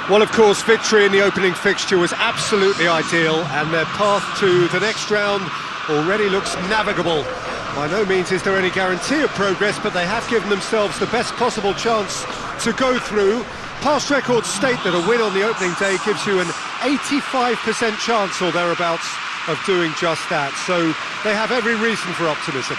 Well, of course, victory in the opening fixture was absolutely ideal, and their path to the next round already looks navigable. By no means is there any guarantee of progress, but they have given themselves the best possible chance to go through. Past records state that a win on the opening day gives you an 85% chance or thereabouts of doing just that, so they have every reason for optimism.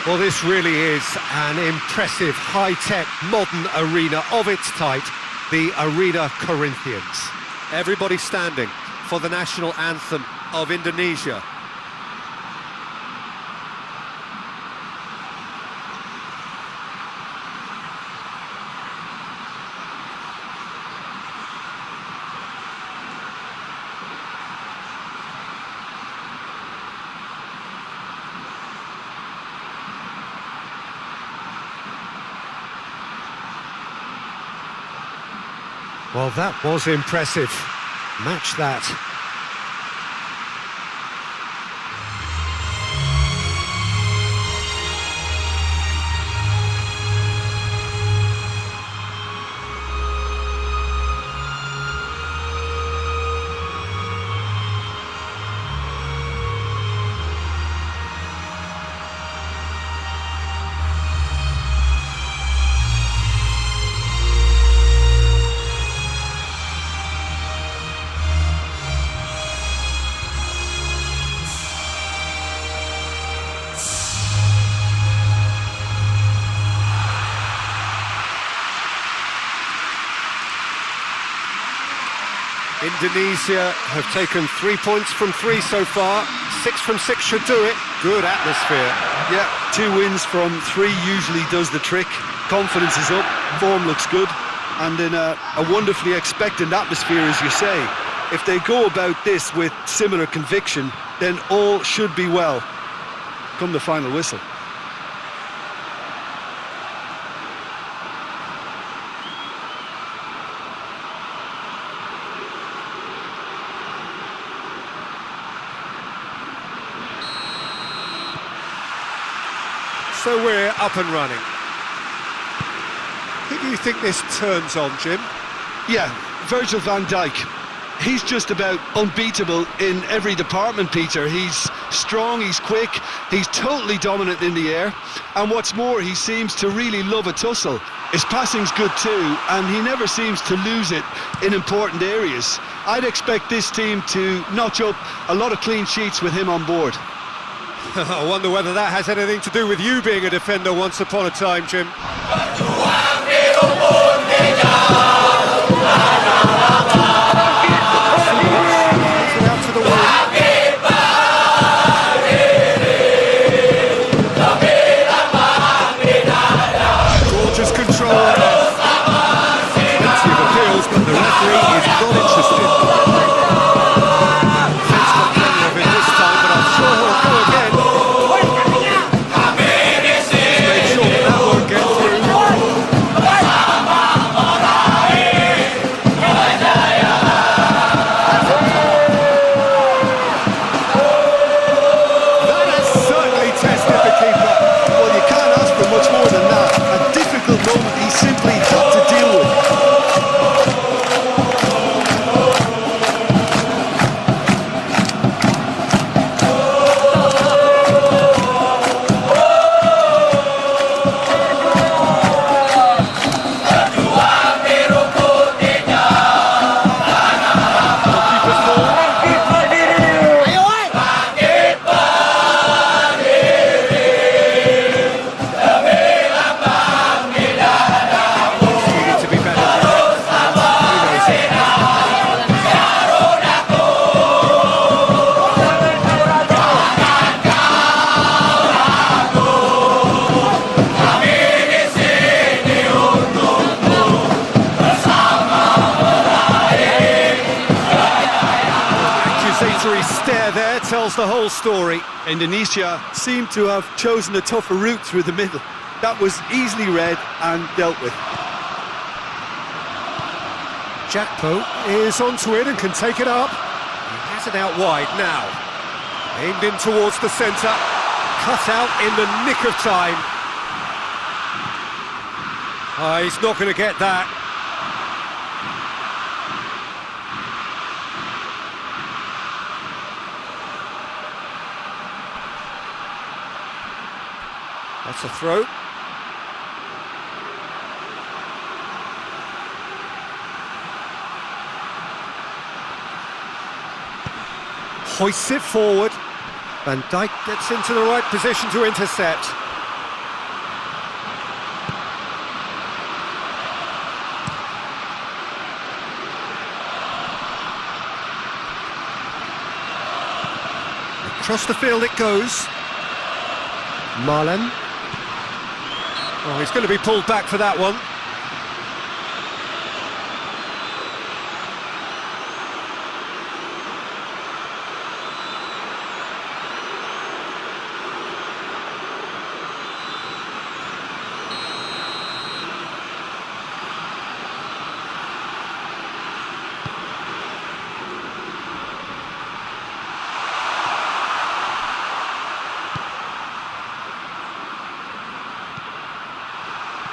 Well, this really is an impressive, high-tech, modern arena of its type, the Arena Corinthians. Everybody standing for the national anthem of Indonesia. Well, that was impressive. Match that. Indonesia have taken 3 points from 3 so far. 6 from 6 should do it. Good atmosphere. Yeah, 2 wins from 3 usually does the trick. Confidence is up, form looks good, and in a wonderfully expectant atmosphere, as you say. If they go about this with similar conviction, then all should be well come the final whistle. So we're up and running. Who do you think this turns on, Jim? Yeah, Virgil van Dijk. He's just about unbeatable in every department, Peter. He's strong, he's quick, he's totally dominant in the air, and what's more, he seems to really love a tussle. His passing's good too, and he never seems to lose it in important areas. I'd expect this team to notch up a lot of clean sheets with him on board. I wonder whether that has anything to do with you being a defender once upon a time, Jim. Gorgeous control. Plenty of appeals, but the referee is not interested. Fence got plenty of it this time, but I'm sure he'll go again. Make sure that won't get through. That has certainly tested the keeper. Well, you can't ask for much more than that. A difficult moment he simply had to deal with. Stare there tells the whole story. Indonesia seemed to have chosen a tougher route through the middle. That was easily read and dealt with. Jakpo is onto it and can take it up. He has it out wide now. Aimed in towards the centre. Cut out in the nick of time. Oh, he's not going to get that. That's a throw. Hoists it forward. Van Dijk gets into the right position to intercept. Across the field it goes. Marlen. Oh, he's going to be pulled back for that one.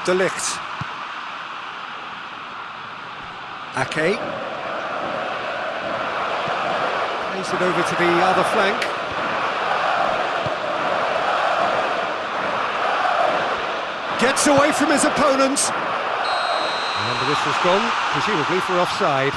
De Ligt. Ake. Plays it over to the other flank. Gets away from his opponent. And the whistle's gone, presumably for offside.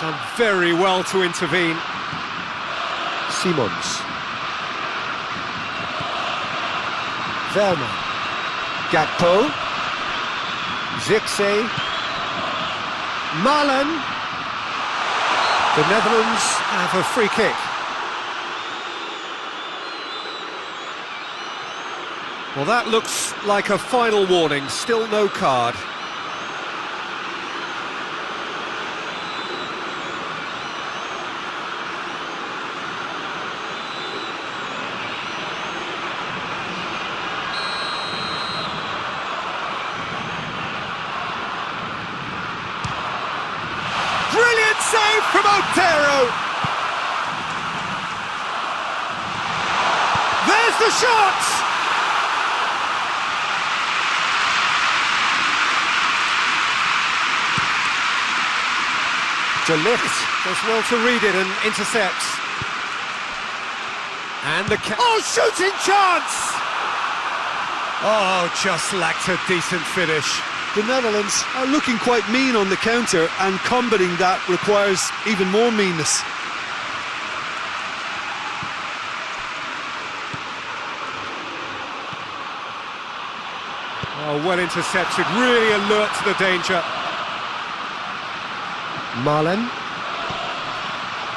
Done very well to intervene. Simons. Verma. Gakpo. Zirkzee. Marlen. The Netherlands have a free kick. Well, that looks like a final warning. Still no card. Save from Otero. There's the shot. De Ligt does well to read it and intercepts. And the shooting chance. Oh, just lacked a decent finish. The Netherlands are looking quite mean on the counter, and combating that requires even more meanness. Oh, well intercepted, really alert to the danger. Marlen.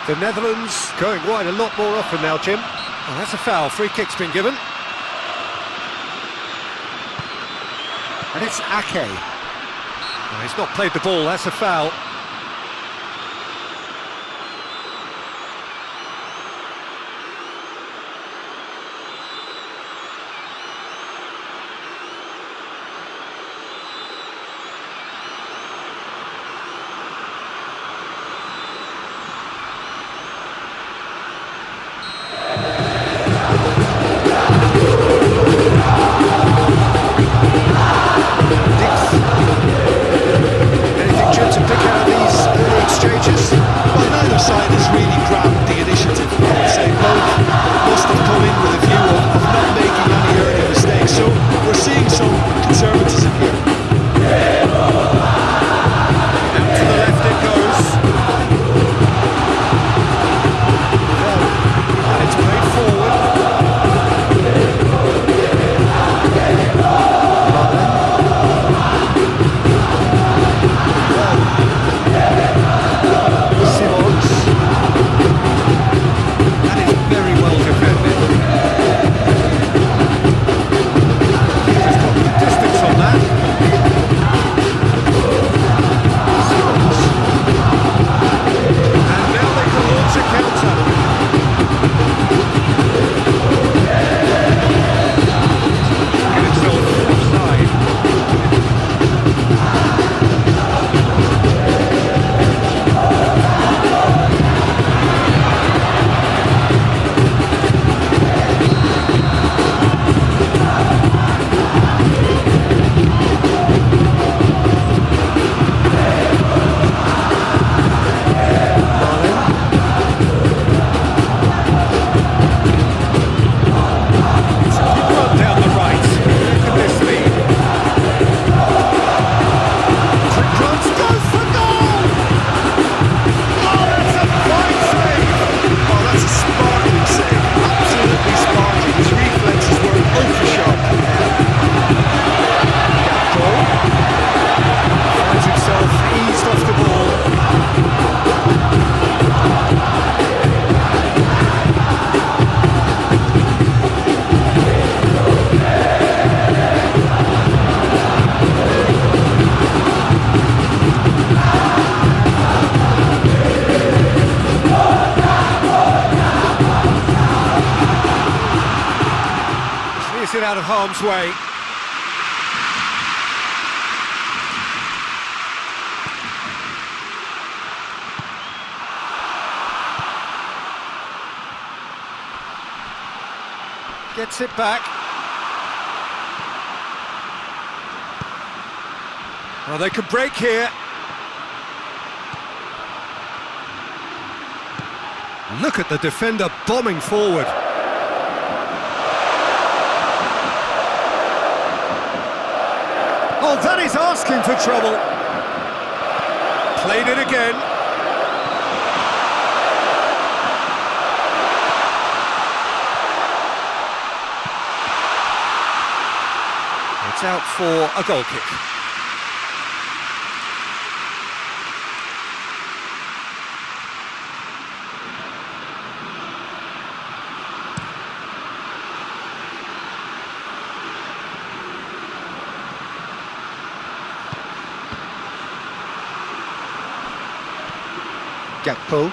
The Netherlands going wide a lot more often now, Jim. Oh, that's a foul, free kick's been given. And it's Ake. Oh, he's not played the ball, that's a foul. it out of harm's way. Gets it back. Well, they could break here. Look at the defender bombing forward. Oh, that is asking for trouble. Played it again. It's out for a goal kick. Gakpo.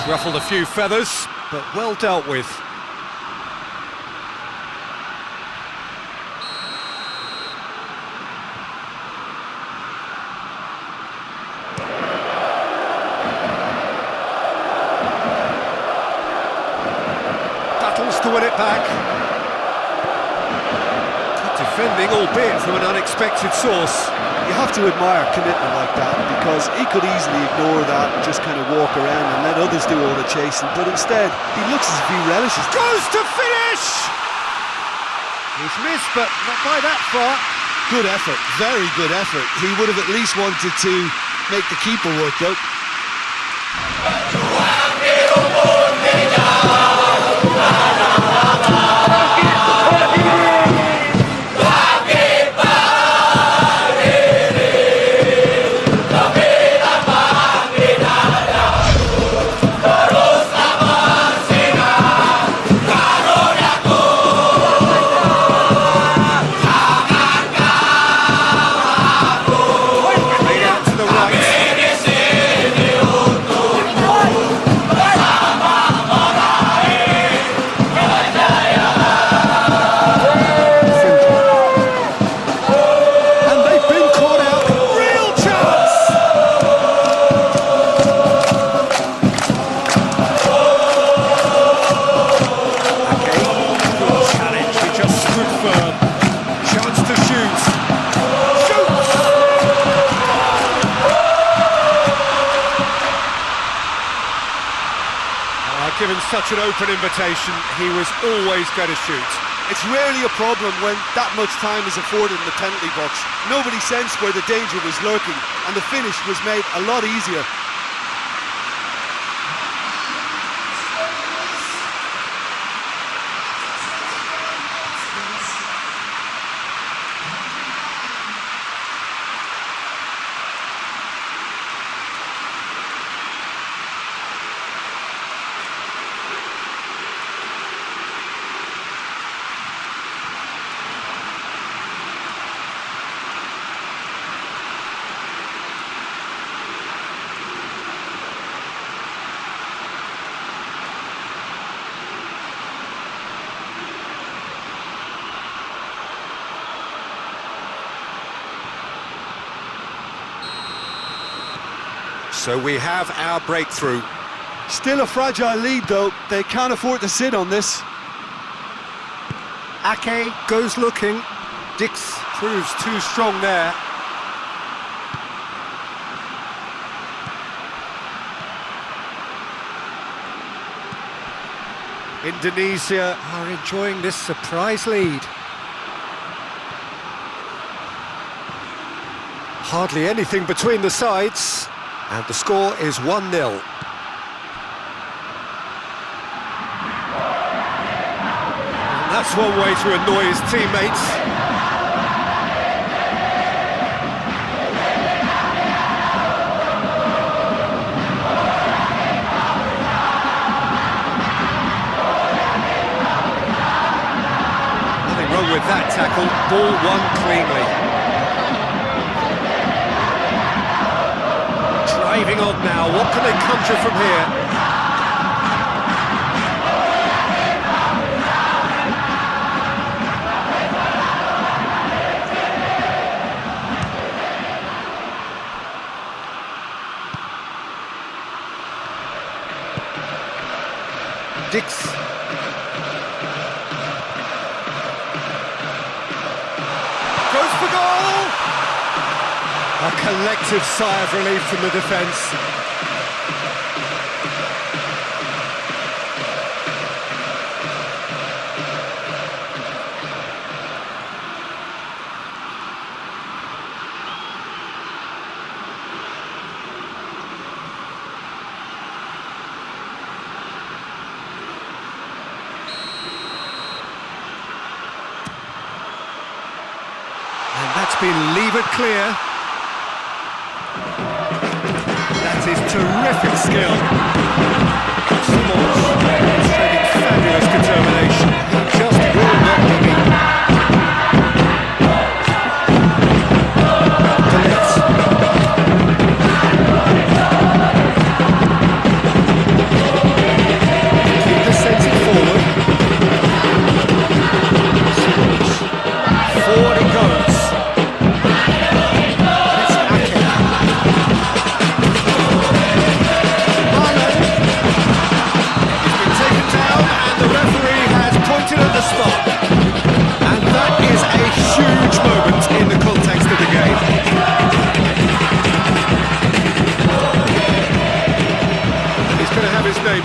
Ruffled a few feathers, but well dealt with. Battles to win it back. Good defending, albeit from an unexpected source. You have to admire commitment like that, because he could easily ignore that and just kind of walk around and let others do all the chasing, but instead he looks as if he relishes. Goes to finish! He's missed, but not by that far. Good effort, very good effort. He would have at least wanted to make the keeper work though. Given such an open invitation, he was always going to shoot. It's rarely a problem when that much time is afforded in the penalty box. Nobody sensed where the danger was lurking, and the finish was made a lot easier. So we have our breakthrough. Still a fragile lead though, they can't afford to sit on this. Ake goes looking. Dix proves too strong there. Indonesia are enjoying this surprise lead. Hardly anything between the sides, and the score is 1-0. That's one way to annoy his teammates. Nothing wrong with that tackle. Ball won cleanly. Driving on now. What can they conjure from here? Dix. Goes for goal! A collective sigh of relief from the defence. And that's been levered clear. That is terrific skill. Simons demonstrating fabulous determination. He just will not be beaten. Tulis. Keeper sends it forward. Simons. Forward it goes.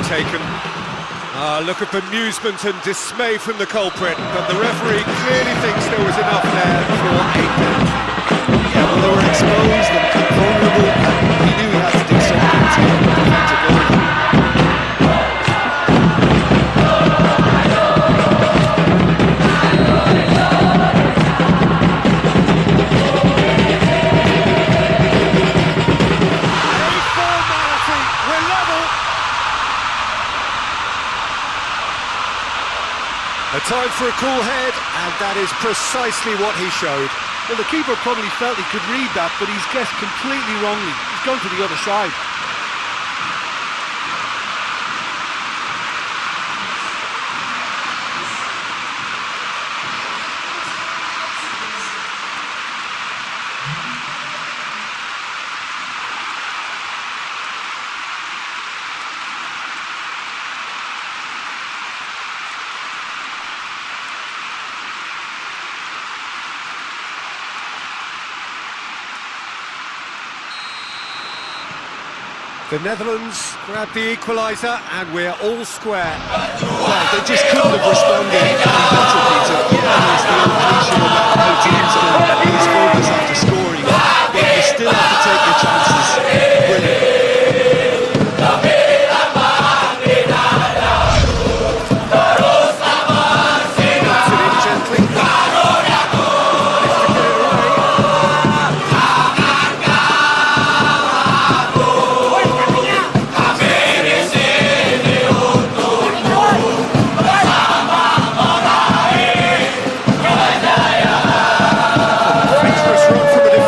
Taken. Look at bemusement and dismay from the culprit, but the referee clearly thinks there was enough there for a penalty. Yeah, well, they were exposed and vulnerable, and he knew he had to do something to prevent a goal. A time for a cool head, and that is precisely what he showed. Well, the keeper probably felt he could read that, but he's guessed completely wrongly. He's gone to the other side. The Netherlands grab the equaliser, and we're all square. Well, they just couldn't have responded any better, Peter. And it's the old cliche about how teams can lose focus after scoring, but you still have to take your chances. Brilliant. Dangerous run from the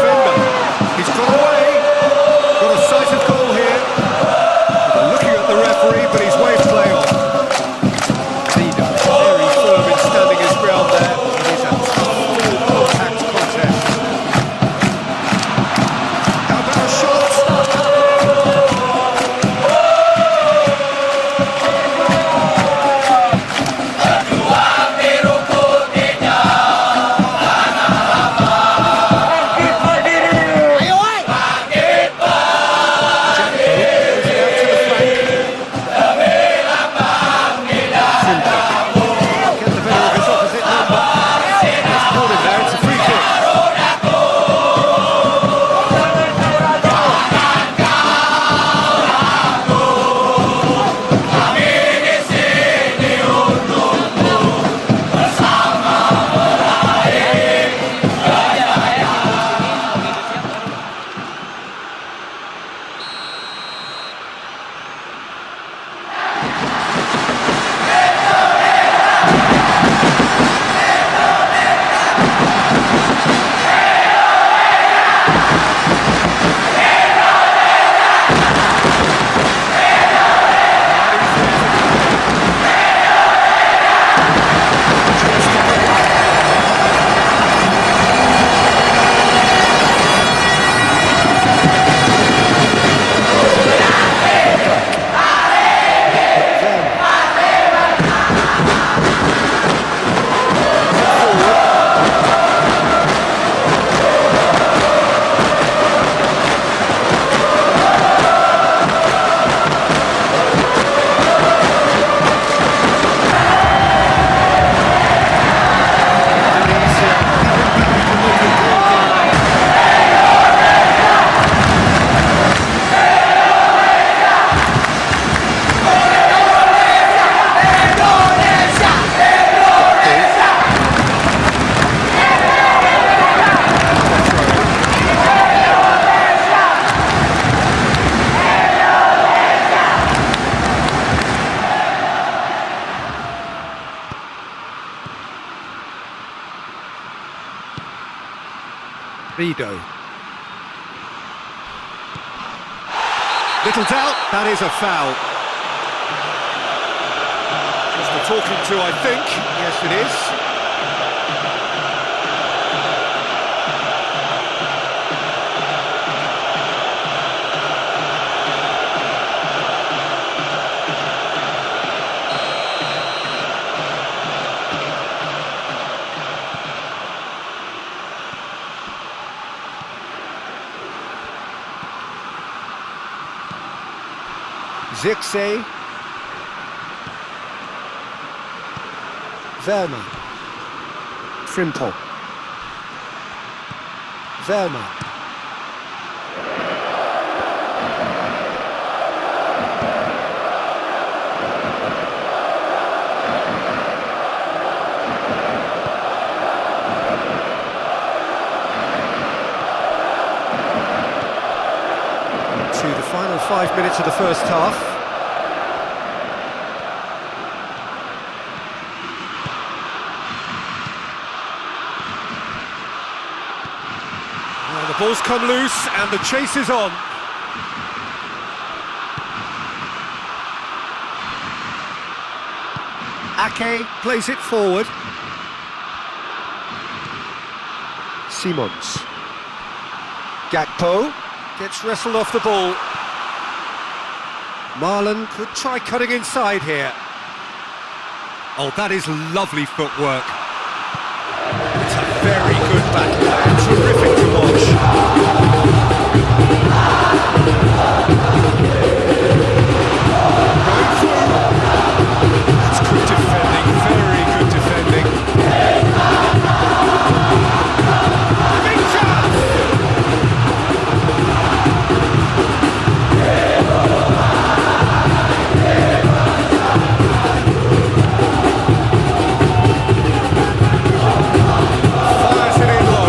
Little doubt, that is a foul. Just the talking to, I think. Yes, it is. Zirkzee, Verma, Frimpel, Verma, to the final 5 minutes of the first half. The ball's come loose and the chase is on. Ake plays it forward. Simons. Gakpo gets wrestled off the ball. Marlon could try cutting inside here. Oh, that is lovely footwork. It's a very good battle and terrific to watch. Going through. That's good defending, very good defending. Big chance! Fires it in low.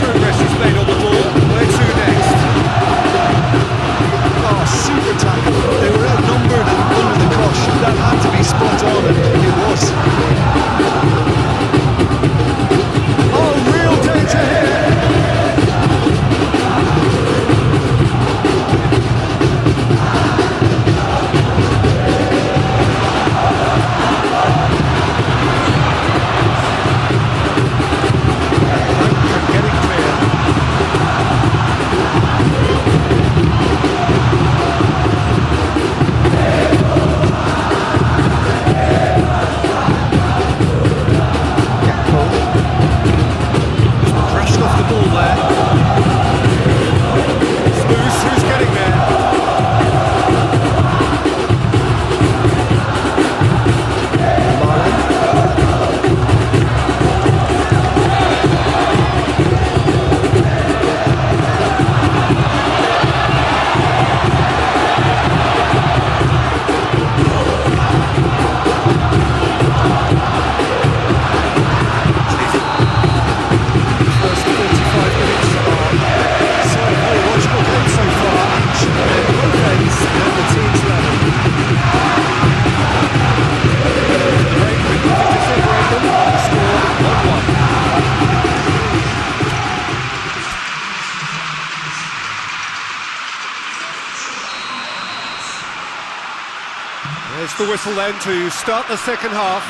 Progress is made on the ball. Where to next? Oh, super tackle. They were outnumbered and under the cosh. That had to be spot on, and it was. Oh, real danger here. Getting clear. Crashed off the ball there. It's loose, who's getting there? First 45 minutes are so very watchable game so far. Action at both ends and the team's level. The break with nothing to separate them, the score 1-1. There's the whistle then to start the second half.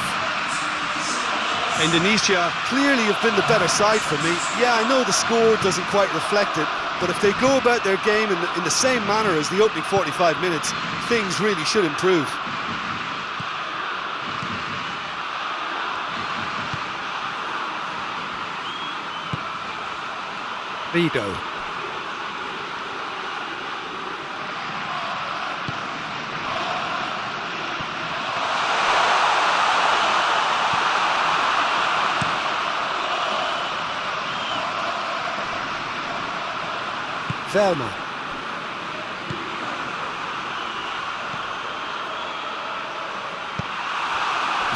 Indonesia clearly have been the better side for me. Yeah, I know the score doesn't quite reflect it, but if they go about their game in the same manner as the opening 45 minutes, things really should improve. Lido. Verma.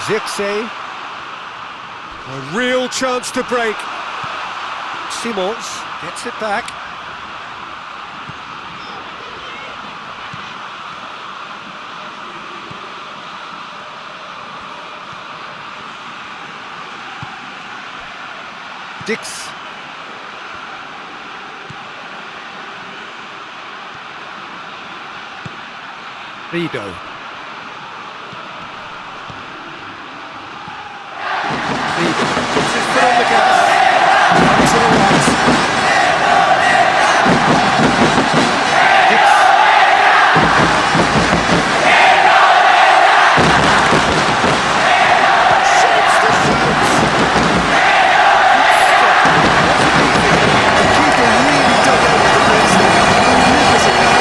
Zirkzee. A real chance to break. Simons gets it back. Dix. Rido. Puts his foot on the gas. Runs to the right. Dix. Shoots the shoots. The keeper really dug out of the place there. Magnificent.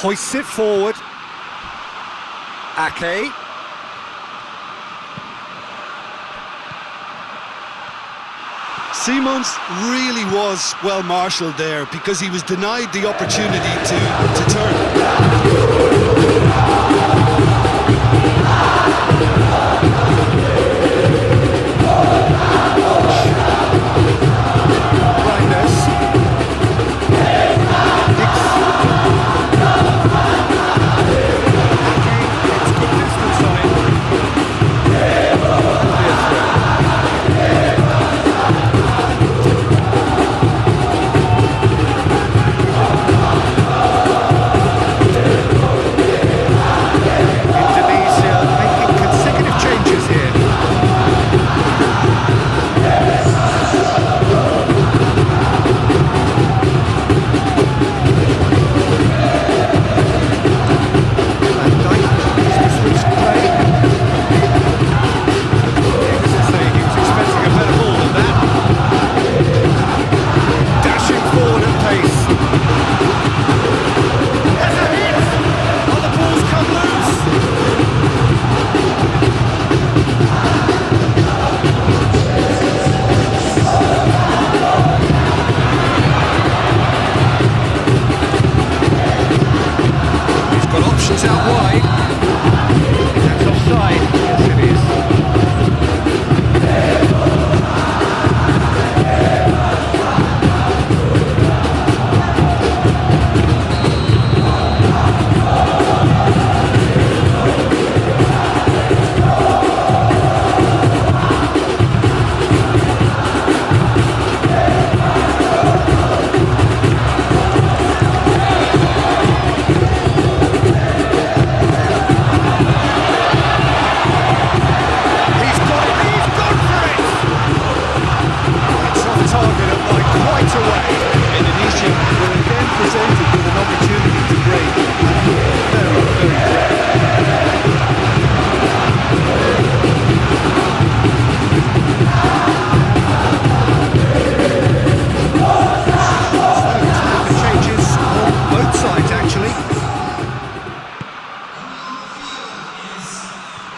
hoists it forward. Ake. Simons really was well marshalled there because he was denied the opportunity to turn.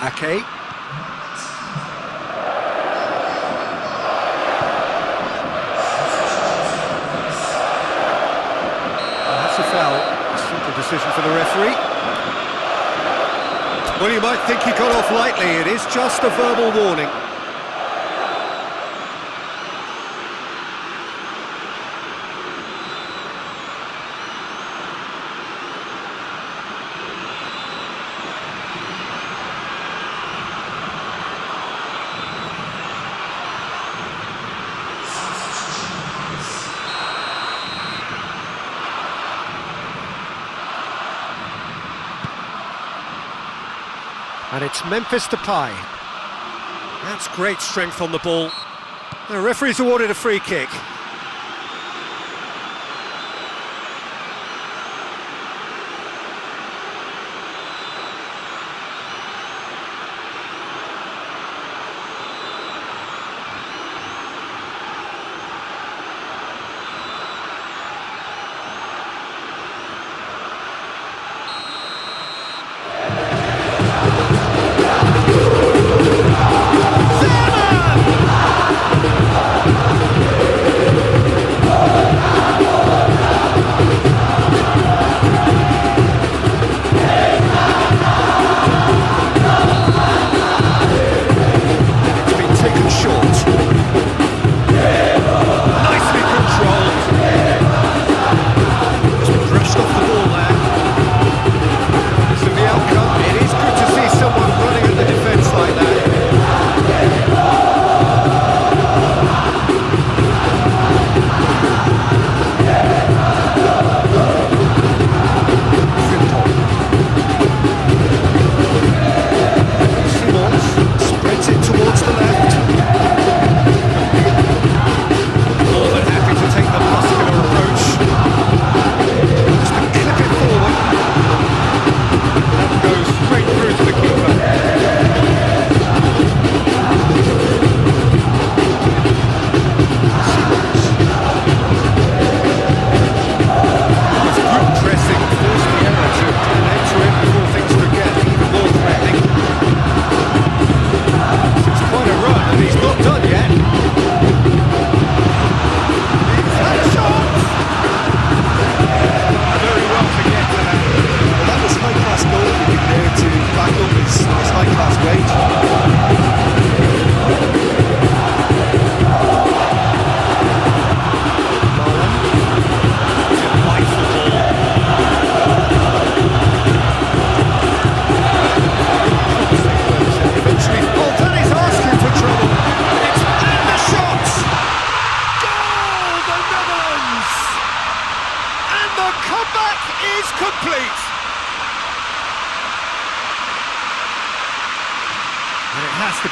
Ake. That's a foul. A simple decision for the referee. Well, you might think he got off lightly. It is just a verbal warning. And it's Memphis Depay. That's great strength on the ball. The referee's awarded a free kick.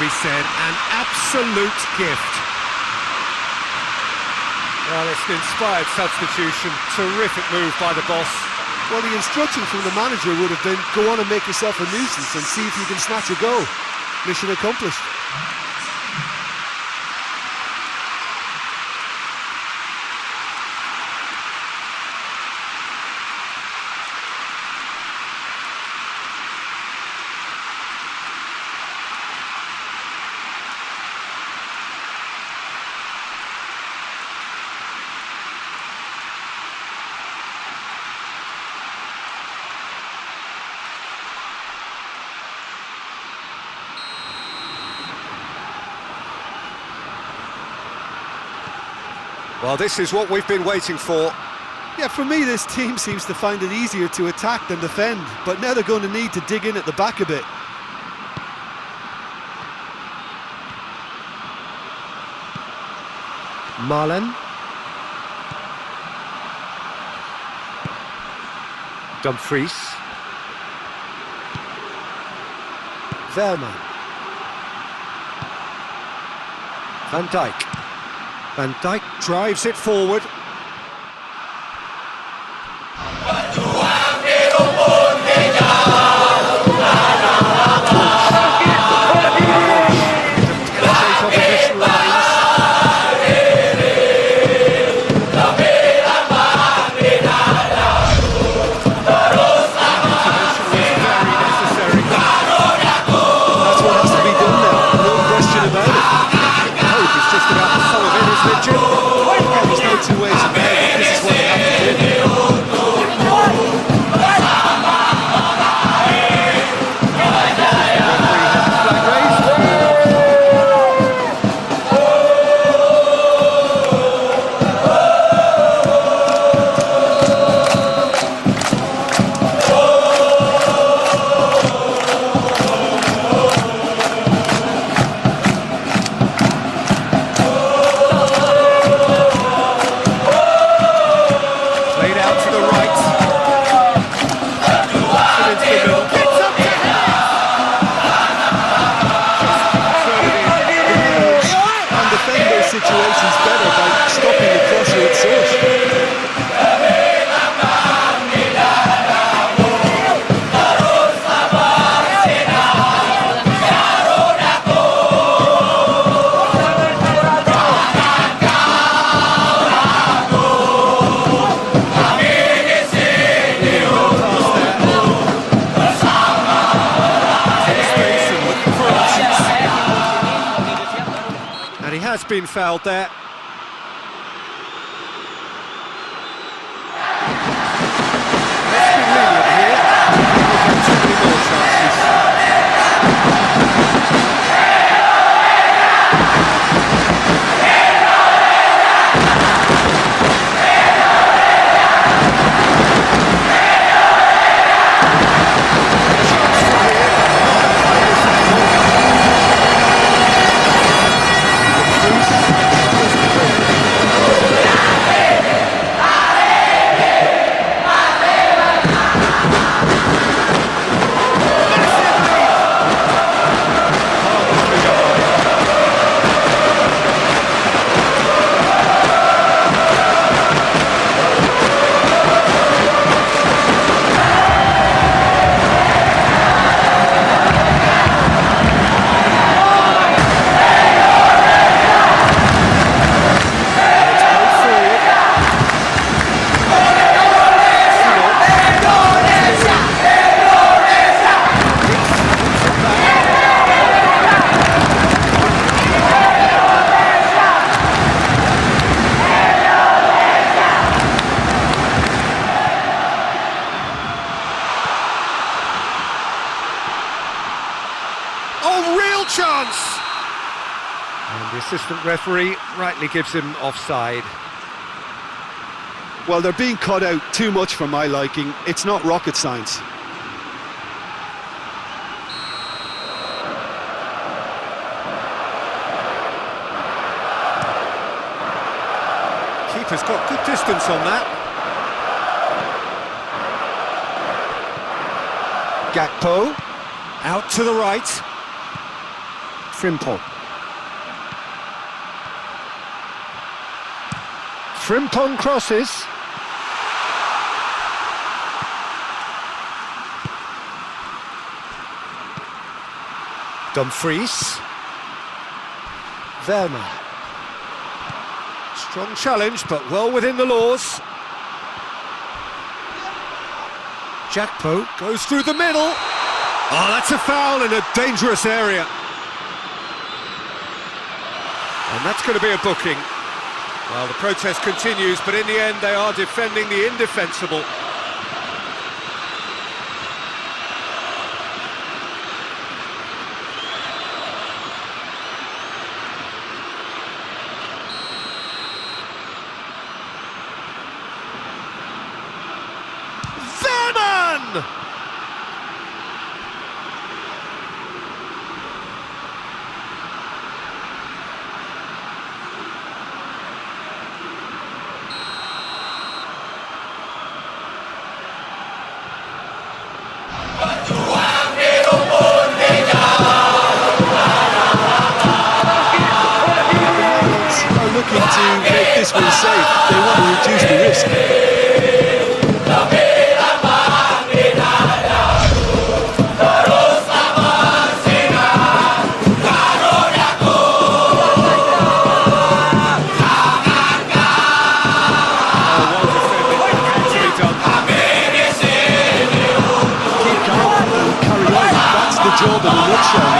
be said. An absolute gift. Well, it's an inspired substitution. Terrific move by the boss. Well, the instruction from the manager would have been, go on and make yourself a nuisance and see if you can snatch a goal. Mission accomplished. Well, this is what we've been waiting for. Yeah, for me, this team seems to find it easier to attack than defend, but now they're going to need to dig in at the back a bit. Marlen. Dumfries. Vermain. Van Dijk. Van Dijk drives it forward. Opposition lines. That's what has to be done now, no question about it. Hope is just about the soul of it, isn't it, Jim? Well, there's no two ways about it. This is what they have to do. Flag raised. Played out to the right. Into the middle. Gets up to head. And defend those situations better by stopping the crosser at source. And he has been fouled there. Let's be lenient here. We've got too many more chances. Oh, real chance! And the assistant referee rightly gives him offside. Well, they're being cut out too much for my liking. It's not rocket science. Keeper's got good distance on that. Gakpo, out to the right. Frimpong. Frimpong crosses. Dumfries. Verma. Strong challenge, but well within the laws. Jakpo goes through the middle. Oh, that's a foul in a dangerous area. And that's going to be a booking. Well, the protest continues, but in the end they are defending the indefensible. Verman! Looking to make this one safe. They want to reduce the risk. Keep calm and carry on. That's the job in a nutshell.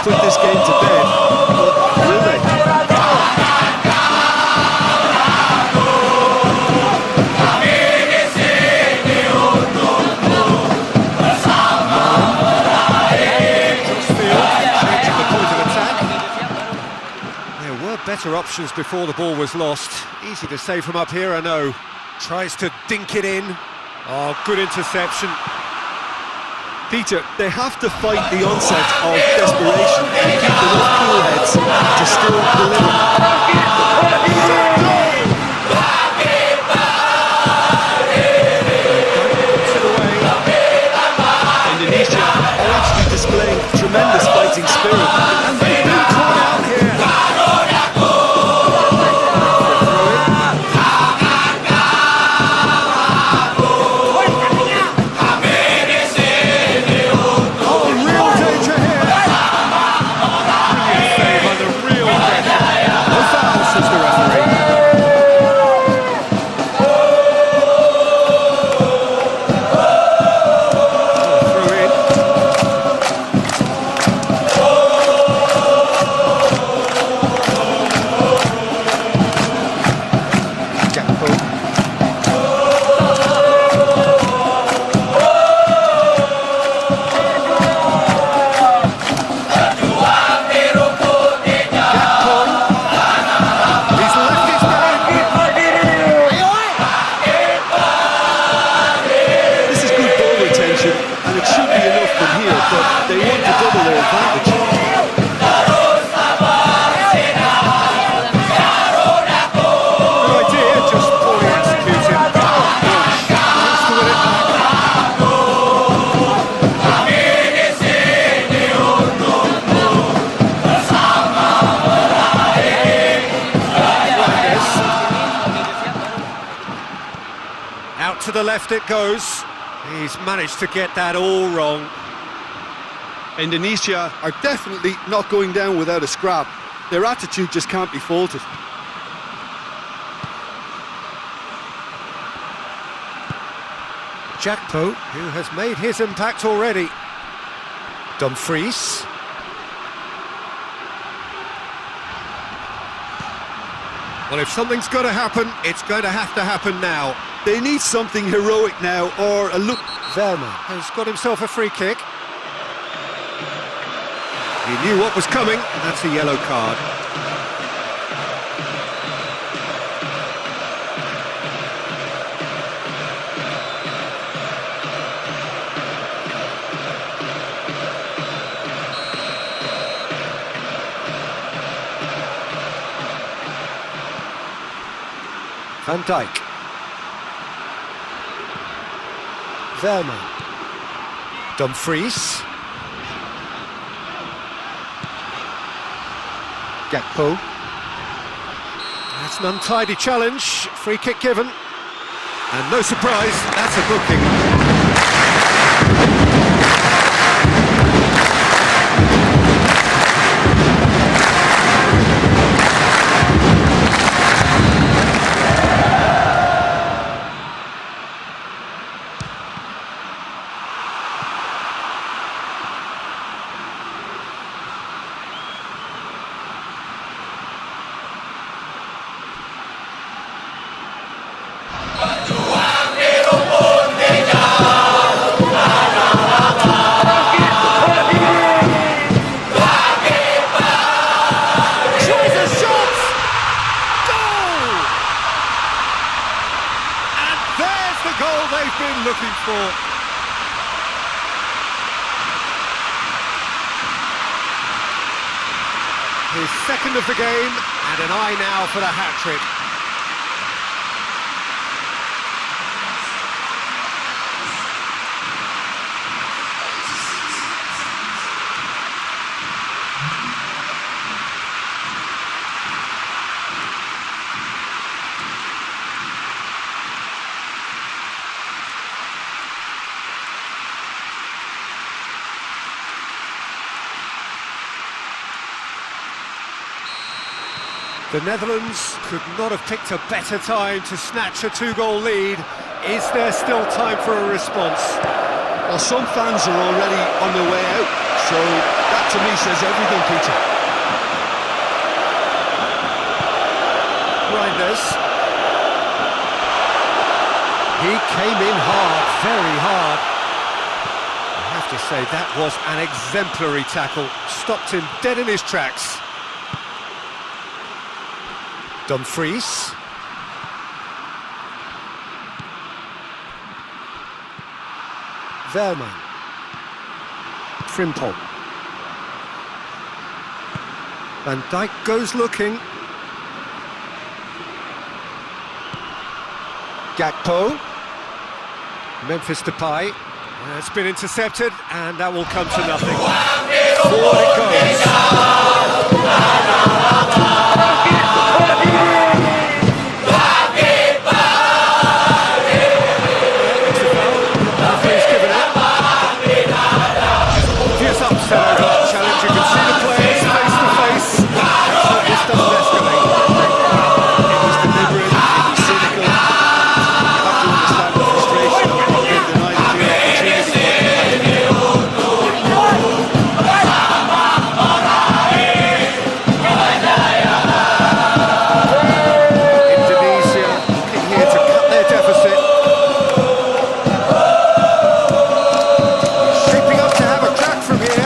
Put this game to bed, but will they? Changing the point of attack. There were better options before the ball was lost. Easy to say from up here, I know. Tries to dink it in. Oh, good interception. Peter, they have to fight the onset of desperation and keep enough cool heads to still deliver. Indonesia are actually displaying tremendous fighting spirit. And they've been caught out here. To the left it goes. He's managed to get that all wrong. Indonesia are definitely not going down without a scrap. Their attitude just can't be faulted. Jakpo, who has made his impact already. Dumfries. Well, if something's got to happen, it's going to have to happen now. They need something heroic now, or a look. Vermain has got himself a free kick. He knew what was coming, and that's a yellow card. Van Dijk. Vermain. Dumfries. Gakpo. That's an untidy challenge. Free kick given. And no surprise, that's a booking. They've been looking for. His second of the game, and an eye now for the hat-trick. The Netherlands could not have picked a better time to snatch a two-goal lead. Is there still time for a response? Well, some fans are already on their way out, so that to me says everything, Peter. Reinders. He came in hard, very hard. I have to say, that was an exemplary tackle. Stopped him dead in his tracks. Dumfries. Vermain. Frimpong. Van Dijk goes looking. Gakpo. Memphis Depay. It's been intercepted, and that will come to nothing. Forward it goes. Challenge, you can see the players face to face. This doesn't escalate. It was deliberate, it was cynical. You have to understand the frustration of being denied the opportunity. Indonesia looking here to cut their deficit. Shaping up to have a crack from here.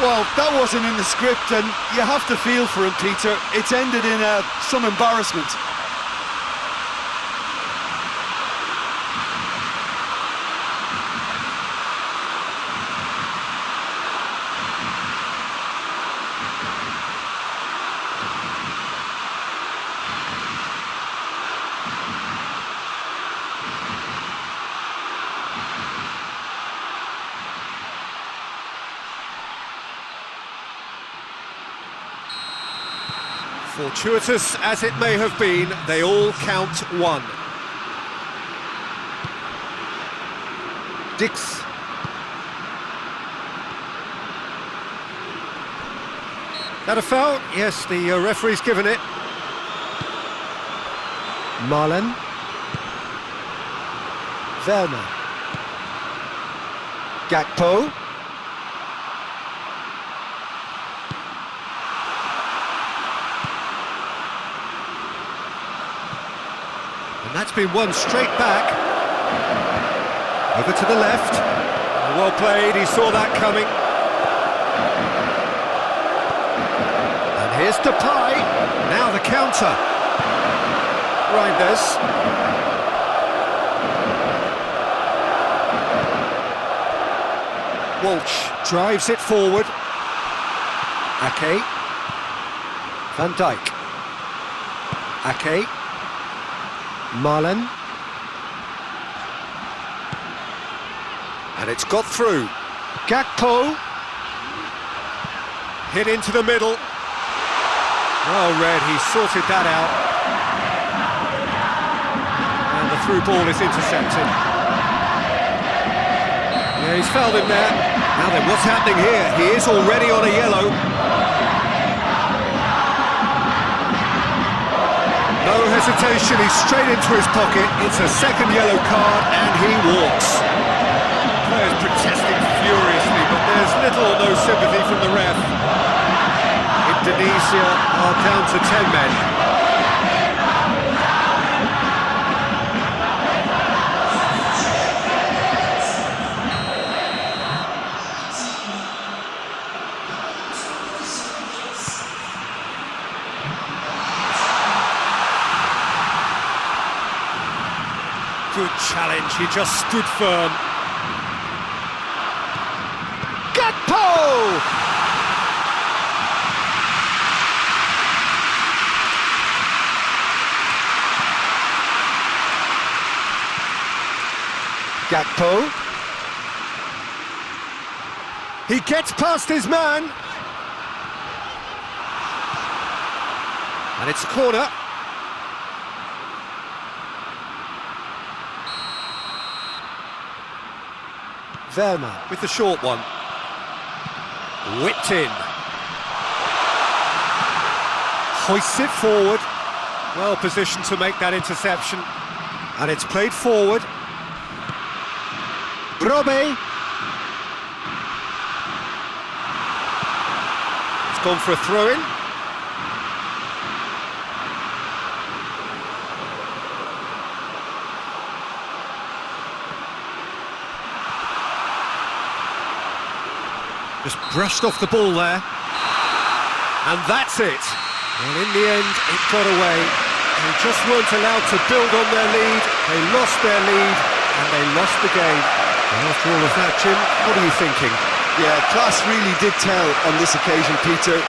Well, that wasn't in the script, and you have to feel for him, Peter. It's ended in some embarrassment. Fortuitous as it may have been, they all count one. Dix. That a foul? Yes, the referee's given it. Marlen. Werner. Gakpo. And that's been won straight back. Over to the left. Well played, he saw that coming. And here's Depay. Now the counter. Reinders. Walsh drives it forward. Ake. Van Dijk. Ake. Marlen. And it's got through. Gakpo. Hit into the middle. Well read, he sorted that out. And the through ball is intercepted. Yeah, he's fouled him there. Now then, what's happening here? He is already on a yellow. No hesitation, he's straight into his pocket. It's a second yellow card and he walks. Players protesting furiously, but there's little or no sympathy from the ref. Indonesia are down to 10 men. Good challenge, he just stood firm. Gakpo! Gakpo. He gets past his man. And it's a corner. Werner with the short one. Whipped in. Hoists it forward. Well positioned to make that interception. And it's played forward. Brobbey. It's gone for a throw-in. Just brushed off the ball there. And that's it. Well, in the end, it got away. They just weren't allowed to build on their lead. They lost their lead, and they lost the game. And after all of that, Jim, what are you thinking? Yeah, class really did tell on this occasion, Peter.